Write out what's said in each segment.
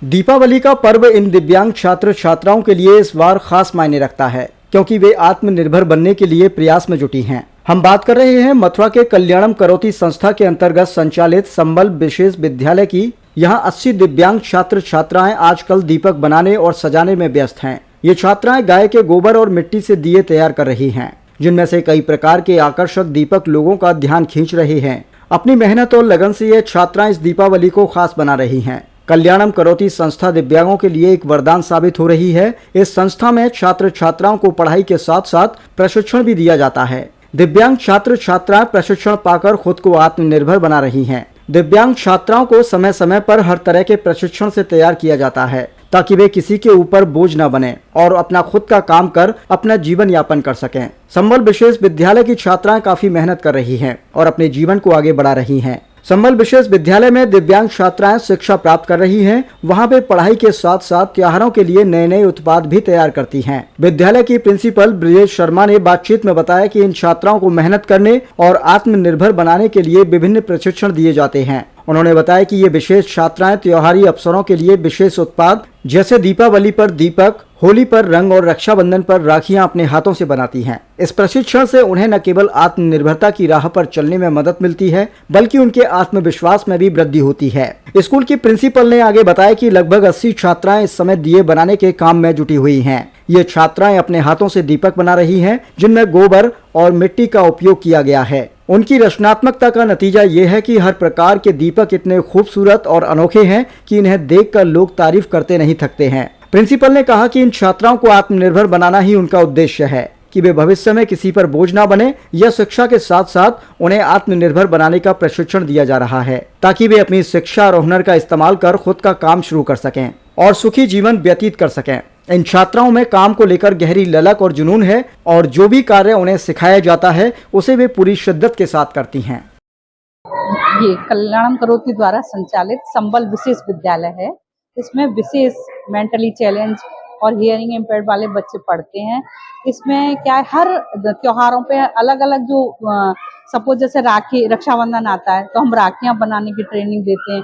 दीपावली का पर्व इन दिव्यांग छात्र छात्राओं के लिए इस बार खास मायने रखता है, क्योंकि वे आत्मनिर्भर बनने के लिए प्रयास में जुटी हैं। हम बात कर रहे हैं मथुरा के कल्याणम करोति संस्था के अंतर्गत संचालित संबल विशेष विद्यालय की। यहाँ 80 दिव्यांग छात्र छात्राएं आजकल दीपक बनाने और सजाने में व्यस्त हैं। ये छात्राएं गाय के गोबर और मिट्टी से दिए तैयार कर रही हैं, जिनमें से कई प्रकार के आकर्षक दीपक लोगों का ध्यान खींच रहे हैं। अपनी मेहनत और लगन से ये छात्राएं इस दीपावली को खास बना रही हैं। कल्याणम करोति संस्था दिव्यांगों के लिए एक वरदान साबित हो रही है। इस संस्था में छात्र छात्राओं को पढ़ाई के साथ साथ प्रशिक्षण भी दिया जाता है। दिव्यांग छात्र छात्राएं प्रशिक्षण पाकर खुद को आत्मनिर्भर बना रही हैं। दिव्यांग छात्राओं को समय समय पर हर तरह के प्रशिक्षण से तैयार किया जाता है, ताकि वे किसी के ऊपर बोझ न बने और अपना खुद का काम कर अपना जीवन यापन कर सकें। संबल विशेष विद्यालय की छात्राएं काफी मेहनत कर रही हैं और अपने जीवन को आगे बढ़ा रही हैं। संबल विशेष विद्यालय में दिव्यांग छात्राएं शिक्षा प्राप्त कर रही हैं। वहां पे पढ़ाई के साथ साथ त्योहारों के लिए नए नए उत्पाद भी तैयार करती हैं। विद्यालय की प्रिंसिपल ब्रिजेश शर्मा ने बातचीत में बताया कि इन छात्राओं को मेहनत करने और आत्मनिर्भर बनाने के लिए विभिन्न प्रशिक्षण दिए जाते हैं। उन्होंने बताया कि ये विशेष छात्राएं त्योहारी अवसरों के लिए विशेष उत्पाद जैसे दीपावली पर दीपक, होली पर रंग और रक्षाबंधन पर राखियां अपने हाथों से बनाती हैं। इस प्रशिक्षण से उन्हें न केवल आत्मनिर्भरता की राह पर चलने में मदद मिलती है, बल्कि उनके आत्मविश्वास में भी वृद्धि होती है। स्कूल की प्रिंसिपल ने आगे बताया कि लगभग 80 छात्राएं इस समय दिए बनाने के काम में जुटी हुई हैं। ये छात्राएं अपने हाथों से दीपक बना रही हैं, जिनमें गोबर और मिट्टी का उपयोग किया गया है। उनकी रचनात्मकता का नतीजा ये है कि हर प्रकार के दीपक इतने खूबसूरत और अनोखे हैं कि इन्हें देखकर लोग तारीफ करते नहीं थकते हैं। प्रिंसिपल ने कहा कि इन छात्राओं को आत्मनिर्भर बनाना ही उनका उद्देश्य है, कि वे भविष्य में किसी पर बोझ ना बने। यह शिक्षा के साथ साथ उन्हें आत्मनिर्भर बनाने का प्रशिक्षण दिया जा रहा है, ताकि वे अपनी शिक्षा और हुनर का इस्तेमाल कर खुद का काम शुरू कर सकें और सुखी जीवन व्यतीत कर सकें। इन छात्राओं में काम को लेकर गहरी ललक और जुनून है और जो भी कार्य उन्हें सिखाया जाता है उसे वे पूरी शिद्दत के साथ करती हैं। ये कल्याणम करोति द्वारा संचालित संबल विशेष विद्यालय है। इसमें विशेष मेंटली चैलेंज और हियरिंग इम्पेयर्ड वाले बच्चे पढ़ते हैं। इसमें क्या है, हर त्योहारों पे अलग अलग जो सपोज जैसे राखी रक्षाबंधन आता है तो हम राखियां बनाने की ट्रेनिंग देते हैं।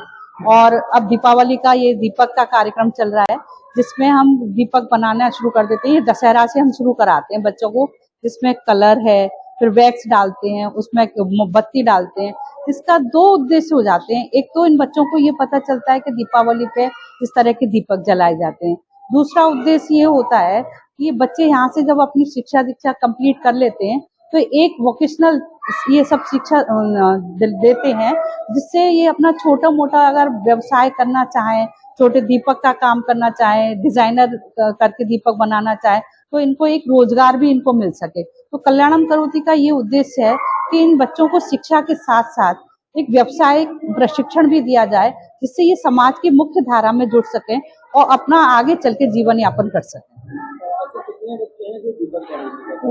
और अब दीपावली का ये दीपक का कार्यक्रम चल रहा है, जिसमें हम दीपक बनाना शुरू कर देते हैं। दशहरा से हम शुरू कराते हैं बच्चों को, जिसमें कलर है, फिर वैक्स डालते हैं, उसमें मोमबत्ती डालते हैं। इसका 2 उद्देश्य हो जाते हैं। एक तो इन बच्चों को ये पता चलता है कि दीपावली पे इस तरह के दीपक जलाए जाते हैं। दूसरा उद्देश्य ये होता है कि ये बच्चे यहाँ से जब अपनी शिक्षा दीक्षा कंप्लीट कर लेते हैं तो एक वोकेशनल ये सब शिक्षा देते हैं, जिससे ये अपना छोटा मोटा अगर व्यवसाय करना चाहें, छोटे दीपक का काम करना चाहें, डिजाइनर करके दीपक बनाना चाहें, तो इनको एक रोजगार भी इनको मिल सके। तो कल्याणम करोति का ये उद्देश्य है कि इन बच्चों को शिक्षा के साथ साथ एक व्यावसायिक प्रशिक्षण भी दिया जाए, जिससे ये समाज की मुख्य धारा में जुड़ सकें और अपना आगे चल के जीवन यापन कर सकें।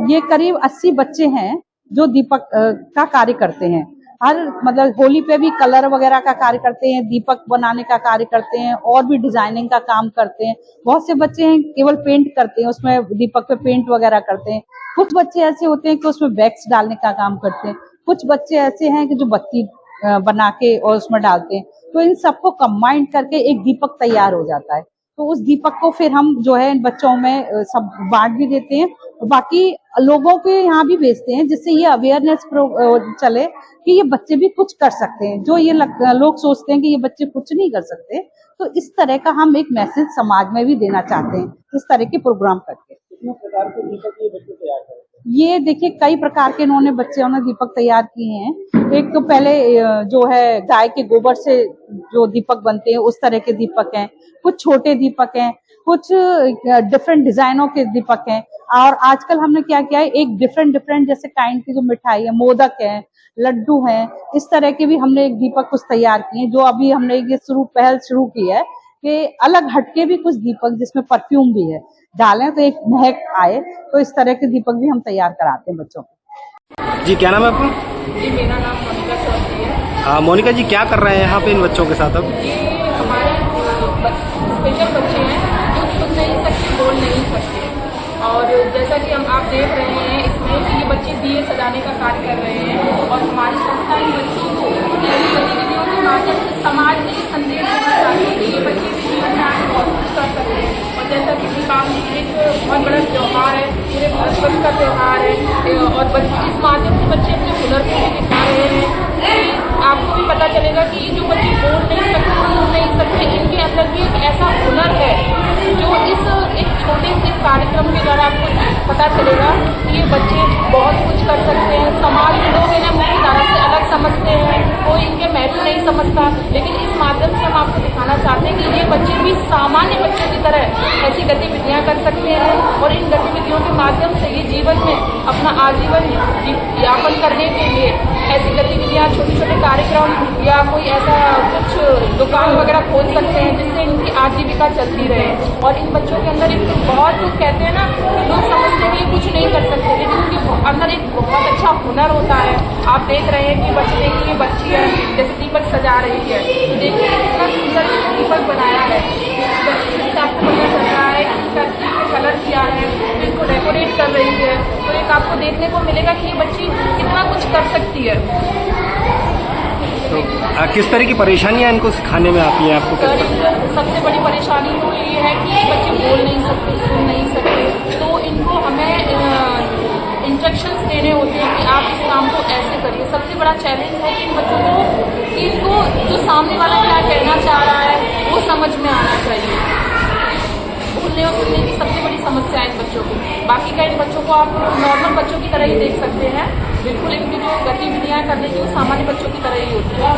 ये करीब 80 बच्चे हैं जो दीपक का कार्य करते हैं। हर मतलब होली पे भी कलर वगैरह का कार्य करते हैं, दीपक बनाने का कार्य करते हैं और भी डिजाइनिंग का काम करते हैं। बहुत से बच्चे हैं केवल पेंट करते हैं, उसमें दीपक पे पेंट वगैरह करते हैं। कुछ बच्चे ऐसे होते हैं कि उसमें वैक्स डालने का काम करते हैं। कुछ बच्चे ऐसे हैं कि जो बत्ती बना के और उसमें डालते हैं। तो इन सबको कंबाइन करके एक दीपक तैयार हो जाता है। तो उस दीपक को फिर हम जो है इन बच्चों में सब बांट भी देते हैं, बाकी लोगों के यहाँ भी भेजते हैं, जिससे ये अवेयरनेस चले कि ये बच्चे भी कुछ कर सकते हैं। जो ये लोग सोचते हैं कि ये बच्चे कुछ नहीं कर सकते, तो इस तरह का हम एक मैसेज समाज में भी देना चाहते हैं इस तरह के प्रोग्राम करके। कितने प्रकार के दीपक ये बच्चे तैयार करते हैं? ये देखिए कई प्रकार के बच्चों ने दीपक तैयार किए हैं। एक तो पहले जो है गाय के गोबर से जो दीपक बनते हैं उस तरह के दीपक हैं, कुछ छोटे दीपक हैं, कुछ डिफरेंट डिजाइनों के दीपक हैं। और आजकल हमने क्या किया है, एक डिफरेंट जैसे काइंड की जो मिठाई है, मोदक है, लड्डू हैं, इस तरह के भी हमने एक दीपक कुछ तैयार किए, जो अभी हमने ये पहल शुरू की है कि अलग हटके भी कुछ दीपक जिसमें परफ्यूम भी है डालें तो एक महक आए, तो इस तरह के दीपक भी हम तैयार कराते हैं बच्चों को। जी क्या नाम है आपका? जी मेरा नाम मोनिका चौधरी है। हाँ मोनिका जी, क्या कर रहे हैं यहाँ पे इन बच्चों के साथ अब? ये हमारे स्पेशल बच्चे हैं जो सुन नहीं सकते, बोल नहीं सकते, और जैसा कि आप देख रहे हैं इसमें कि ये बच्चे दिए सजाने का कार्य कर रहे हैं। और हमारी संस्था इन बच्चों को गतिविधियों के माध्यम से समाज में संदेश देना चाहती है कि ये बच्चे भी जीवन में आगे भी सामान्य बच्चों की तरह ऐसी गतिविधियां कर सकते हैं और इन गतिविधियों के माध्यम से ये जीवन में अपना आजीवन यापन करने के लिए ऐसी गतिविधियां, छोटे छोटे कार्यक्रम या कोई ऐसा कुछ दुकान वगैरह खोल सकते हैं जिससे इनकी आजीविका चलती रहे। और इन बच्चों के अंदर एक बहुत कहते हैं ना, लोग समझते हैं कि कुछ नहीं कर सकते, लेकिन उनके अंदर एक बहुत अच्छा हुनर होता है। आप देख रहे हैं कि बच्चे, देखिए बच्ची है जैसे दीपक सजा रही है, तो देखिए कितना सुंदर दीपक बनाया है। इससे आपको पता चल रहा है कि इसका कलर किया है, तो इसको डेकोरेट कर रही है, तो एक आपको देखने को मिलेगा कि ये बच्ची कितना कुछ कर सकती है। तो किस तरह की परेशानियां इनको सिखाने में आती हैं आपको? सर, सबसे बड़ी परेशानी तो ये है कि बच्चे बोल नहीं सकते, सुन नहीं सकते, तो इनको हमें इंस्ट्रक्शंस देने होते हैं कि आप इस काम को ऐसे करिए। सबसे बड़ा चैलेंज है कि इन बच्चों को, कि इनको जो सामने वाला क्या कहना चाह रहा है वो समझ में आना चाहिए। बोलने और सुनने की सबसे बड़ी समस्या है इन बच्चों की। बाकी का इन बच्चों को आप नॉर्मल बच्चों की तरह ही देख सकते हैं, बिल्कुल इनकी जो गतिविधियाँ करने की वो सामान्य बच्चों की तरह ही होती है।